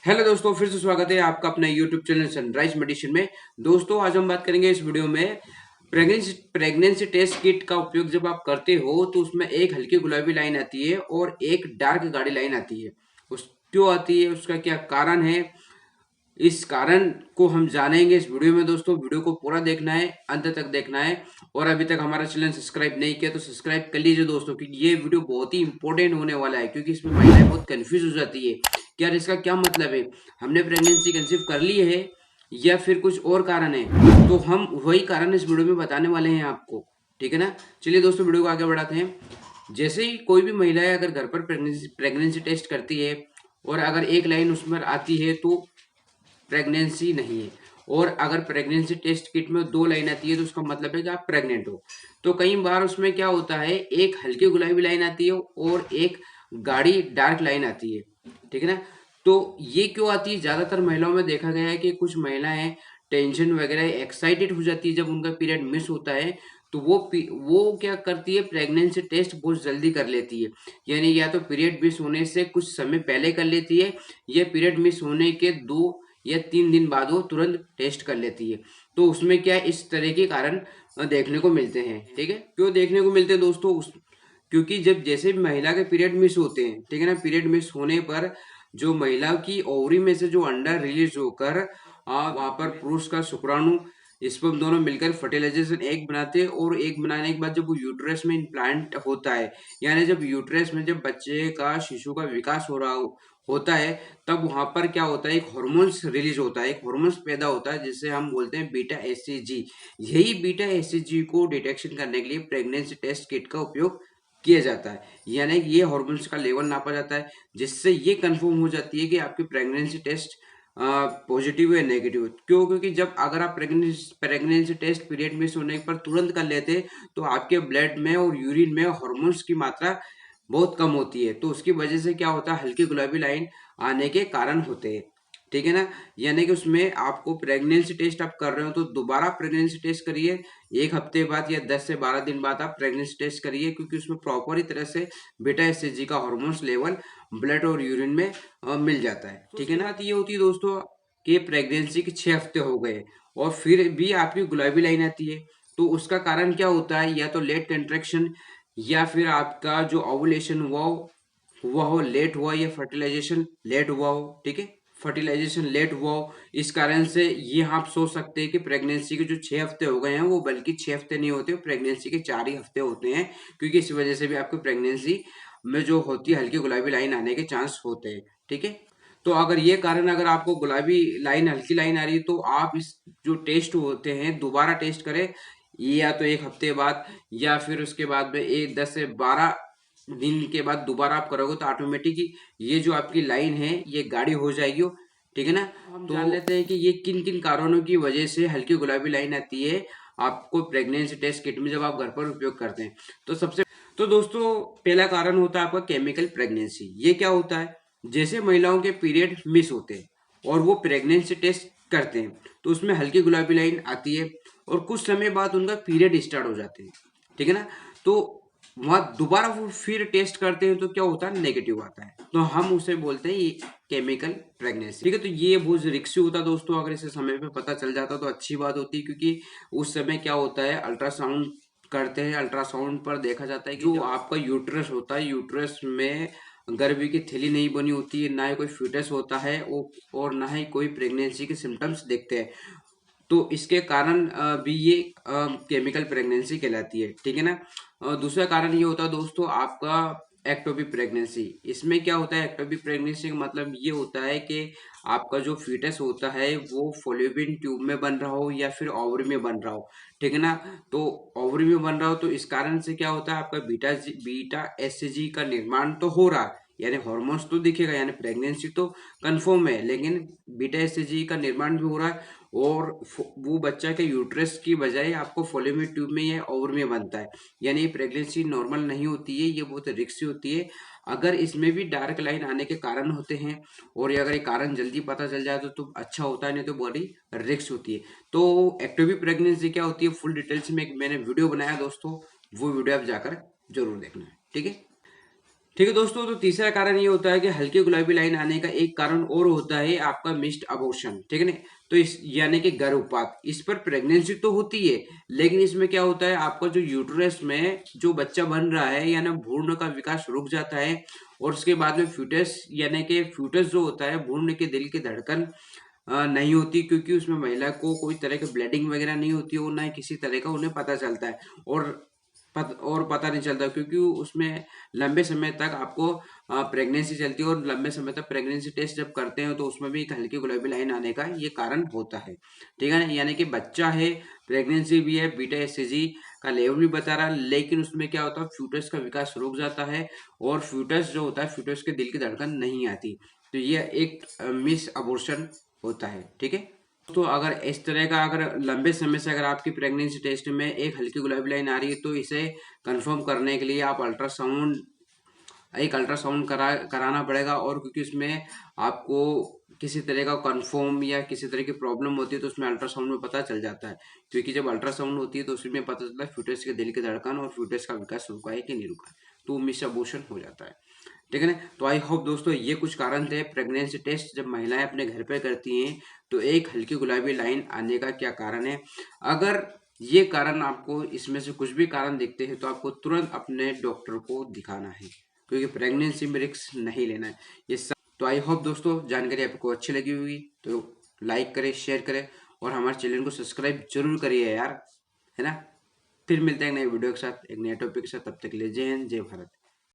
Hello दोस्तों, फिर से स्वागत है आपका अपना यूट्यूब चैनल सनराइज मेडिसिन में। दोस्तों, आज हम बात करेंगे इस वीडियो में प्रेगनेंसी टेस्ट किट का उपयोग जब आप करते हो तो उसमें एक हल्की गुलाबी लाइन आती है और एक डार्क गाढ़ी लाइन आती है। उस क्यों आती है, उसका क्या कारण है, इस कारण को हम जानेंगे इस वीडियो में। दोस्तों, वीडियो को पूरा देखना है, अंत तक देखना है। और अभी तक हमारा चैनल सब्सक्राइब नहीं किया तो सब्सक्राइब कर लीजिए दोस्तों, क्योंकि ये वीडियो बहुत ही इंपॉर्टेंट होने वाला है। क्योंकि इसमें महिलाएं बहुत कंफ्यूज हो जाती है कि यार इसका क्या मतलब है, हमने प्रेगनेंसी कंसीव कर ली है या फिर कुछ और कारण है। तो हम वही कारण इस वीडियो में बताने वाले हैं आपको, ठीक है ना। चलिए दोस्तों, वीडियो को आगे बढ़ाते हैं। जैसे ही कोई भी महिला अगर घर पर प्रेगनेंसी टेस्ट करती है और अगर एक लाइन उसमें आती है तो प्रेगनेंसी नहीं है। और अगर प्रेगनेंसी टेस्ट किट में दो लाइन आती है तो उसका मतलब है कि आप प्रेग्नेंट हो। तो कई बार उसमें क्या होता है, एक हल्की गुलाबी लाइन आती है और एक गाढ़ी डार्क लाइन आती है, ठीक है ना। तो ये क्यों आती है, ज्यादातर महिलाओं में देखा गया है कि कुछ महिलाएं टेंशन वगैरह एक्साइटेड हो जाती है जब उनका पीरियड मिस होता है। तो वो क्या करती है, प्रेगनेंसी टेस्ट बहुत जल्दी कर लेती है। यानी या तो पीरियड मिस होने से कुछ समय पहले कर लेती है या पीरियड मिस होने के 2 या 3 दिन बाद वो तुरंत टेस्ट कर लेती है। तो उसमें क्या है, इस तरह के कारण देखने को मिलते हैं, ठीक है। क्यों देखने को मिलते हैं दोस्तों, क्योंकि जब जैसे भी महिला के पीरियड मिस होते हैं, ठीक है ना, पीरियड मिस होने पर जो महिला की ओवरी में से जो अंडा रिलीज होकर वहां पर पुरुष का शुक्राणु स्पर्म दोनों मिलकर फर्टिलाइजेशन एग बनाते हैं। और एग बनाने के बाद जब वो यूट्रस में इम्प्लांट होता है, यानी जब यूट्रस में जब बच्चे का शिशु का विकास हो रहा होता है, तब वहां पर क्या होता है, एक हॉर्मोन्स रिलीज होता है, एक हॉर्मोन्स पैदा होता है जिसे हम बोलते हैं बीटा एचसीजी। यही बीटा एचसीजी को डिटेक्शन करने के लिए प्रेगनेंसी टेस्ट किट का उपयोग किया जाता है। यानी ये हॉर्मोन्स का लेवल नापा जाता है, जिससे ये कंफर्म हो जाती है कि आपकी प्रेगनेंसी टेस्ट पॉजिटिव या नेगेटिव। क्यों? क्योंकि जब अगर आप प्रेगनेंसी टेस्ट पीरियड मिस होने पर तुरंत कर लेते तो आपके ब्लड में और यूरिन में हॉर्मोन्स की मात्रा बहुत कम होती है। तो उसकी वजह से क्या होता है, हल्की गुलाबी लाइन आने के कारण होते हैं, ठीक है ना। यानी कि उसमें आपको प्रेगनेंसी टेस्ट आप कर रहे हो तो दोबारा प्रेगनेंसी टेस्ट करिए, एक हफ्ते बाद या 10 से 12 दिन बाद आप प्रेगनेंसी टेस्ट करिए, क्योंकि उसमें प्रॉपर ही तरह से बीटा एचसीजी का हार्मोन्स लेवल ब्लड और यूरिन में मिल जाता है, ठीक है ना। तो ये होती है दोस्तों कि प्रेगनेंसी के 6 हफ्ते हो गए और फिर भी आपकी गुलाबी लाइन आती है। तो उसका कारण क्या होता है, या तो लेट कंट्रैक्शन, या फिर आपका जो ओवुलेशन हुआ हो लेट हुआ, या फर्टिलाइजेशन लेट हुआ हो, ठीक है, फर्टिलाइजेशन लेट हुआ हो। इस कारण से ये आप सोच सकते हैं कि प्रेगनेंसी के जो 6 हफ्ते हो गए हैं वो बल्कि 6 हफ्ते नहीं होते, प्रेगनेंसी के 4 ही हफ्ते होते हैं। क्योंकि इस वजह से भी आपकी प्रेगनेंसी में जो होती है हल्की गुलाबी लाइन आने के चांस होते हैं, ठीक है। तो अगर ये कारण, अगर आपको गुलाबी लाइन हल्की लाइन आ रही है तो आप इस जो टेस्ट होते हैं दोबारा टेस्ट करें, या तो एक हफ्ते बाद या फिर उसके बाद में एक 10 से 12 दिन के बाद दोबारा आप करोगे तो ऑटोमेटिक ये जो आपकी लाइन है ये गाढ़ी हो जाएगी, ठीक है ना। हम जान लेते हैं कि ये किन किन कारणों की वजह से हल्की गुलाबी लाइन आती है आपको प्रेगनेंसी टेस्ट किट में जब आप घर पर उपयोग करते हैं। तो दोस्तों, पहला कारण होता है आपका केमिकल प्रेगनेंसी। ये क्या होता है, जैसे महिलाओं के पीरियड मिस होते हैं और वो प्रेगनेंसी टेस्ट करते हैं तो उसमें हल्की गुलाबी लाइन आती है और कुछ समय बाद उनका पीरियड स्टार्ट हो जाते हैं, ठीक है ना। तो वहां दोबारा वो फिर टेस्ट करते हैं तो क्या होता है, नेगेटिव आता है। तो हम उसे बोलते हैं ये केमिकल प्रेगनेंसी, ठीक है। तो ये बहुत रिस्की होता है दोस्तों, अगर इसे समय पे पता चल जाता तो अच्छी बात होती है। क्योंकि उस समय क्या होता है, अल्ट्रासाउंड करते हैं, अल्ट्रासाउंड पर देखा जाता है कि जो आपका यूट्रस होता है, यूट्रस में गर्भ की थैली नहीं बनी होती है, ना ही कोई फीटस होता है और ना ही कोई प्रेगनेंसी के सिम्टम्स दिखते हैं। तो इसके कारण भी ये केमिकल प्रेगनेंसी कहलाती है, ठीक है ना। दूसरा कारण ये होता है दोस्तों आपका एक्टोपिक प्रेगनेंसी। इसमें क्या होता है, एक्टोपिक प्रेगनेंसी का मतलब ये होता है कि आपका जो फीटस होता है वो फॉलोपियन ट्यूब में बन रहा हो या फिर ओवरी में बन रहा हो, ठीक है ना। तो ओवरी में बन रहा हो तो इस कारण से क्या होता है, आपका बीटा एससीजी का निर्माण तो हो रहा है, यानी हॉर्मोन्स तो दिखेगा, यानी प्रेगनेंसी तो कंफर्म है, लेकिन बीटा एससीजी का निर्माण भी हो रहा है और वो बच्चा के यूट्रस की बजाय आपको फॉलोपियन ट्यूब में या ओवर में बनता है। यानी प्रेगनेंसी नॉर्मल नहीं होती है, ये बहुत रिस्की होती है। अगर इसमें भी डार्क लाइन आने के कारण होते हैं और ये अगर ये कारण जल्दी पता चल जाए तो अच्छा होता है, नहीं तो बड़ी रिस्क होती है। तो एक्टोपिक प्रेगनेंसी क्या होती है, फुल डिटेल्स में मैंने वीडियो बनाया दोस्तों, वो वीडियो आप जाकर जरूर देखना है, ठीक है। ठीक है दोस्तों, तो तीसरा कारण ये होता है कि हल्की गुलाबी लाइन आने का एक कारण और होता है आपका मिस्ड अबॉर्शन, ठीक है ना। तो इस यानी कि गर्भपात, इस पर प्रेगनेंसी तो होती है, लेकिन इसमें क्या होता है, आपका जो यूट्रस में जो बच्चा बन रहा है यानी भ्रूण का विकास रुक जाता है, और उसके बाद में फ्यूटस यानी कि फ्यूटस जो होता है, भ्रूण के दिल की धड़कन नहीं होती, क्योंकि उसमें महिला को कोई तरह की ब्लीडिंग वगैरह नहीं होती और ना ही किसी तरह का उन्हें पता चलता है, और पता नहीं चलता, क्योंकि उसमें लंबे समय तक आपको प्रेगनेंसी चलती है, और लंबे समय तक प्रेगनेंसी टेस्ट जब करते हैं तो उसमें भी एक हल्की गुलाबी लाइन आने का ये कारण होता है, ठीक है ना। यानी कि बच्चा है, प्रेगनेंसी भी है, बीटा एससीजी का लेवल भी बता रहा है, लेकिन उसमें क्या होता है, फ्यूटस का विकास रुक जाता है, और फ्यूटस जो होता है, फ्यूटस के दिल की धड़कन नहीं आती, तो ये एक मिस अबॉर्शन होता है, ठीक है। तो अगर इस तरह का, अगर लंबे समय से अगर आपकी प्रेगनेंसी टेस्ट में एक हल्की गुलाबी लाइन आ रही है, तो इसे कंफर्म करने के लिए आप अल्ट्रासाउंड कराना पड़ेगा, और क्योंकि उसमें आपको किसी तरह का कंफर्म या किसी तरह की प्रॉब्लम होती है तो उसमें अल्ट्रासाउंड में पता चल जाता है, क्योंकि जब अल्ट्रासाउंड होती है तो उसमें पता चलता है फ्यूटस के दिल की धड़कन और फ्यूटस का विकास रुका है कि नहीं रुका है, तो मिस अबॉर्शन हो जाता है, ठीक है ना। तो आई होप दोस्तों ये कुछ कारण थे प्रेगनेंसी टेस्ट जब महिलाएं अपने घर पे करती हैं तो एक हल्की गुलाबी लाइन आने का क्या कारण है। अगर ये कारण आपको इसमें से कुछ भी कारण दिखते हैं तो आपको तुरंत अपने डॉक्टर को दिखाना है, क्योंकि प्रेगनेंसी में रिस्क नहीं लेना है ये सब। तो आई होप दोस्तों जानकारी आपको अच्छी लगी होगी, तो लाइक करें, शेयर करें, और हमारे चैनल को सब्सक्राइब जरूर करिए यार, है ना। फिर मिलते हैं एक नए वीडियो के साथ, एक नए टॉपिक के साथ, तब तक के लिए जय हिंद, जय भारत।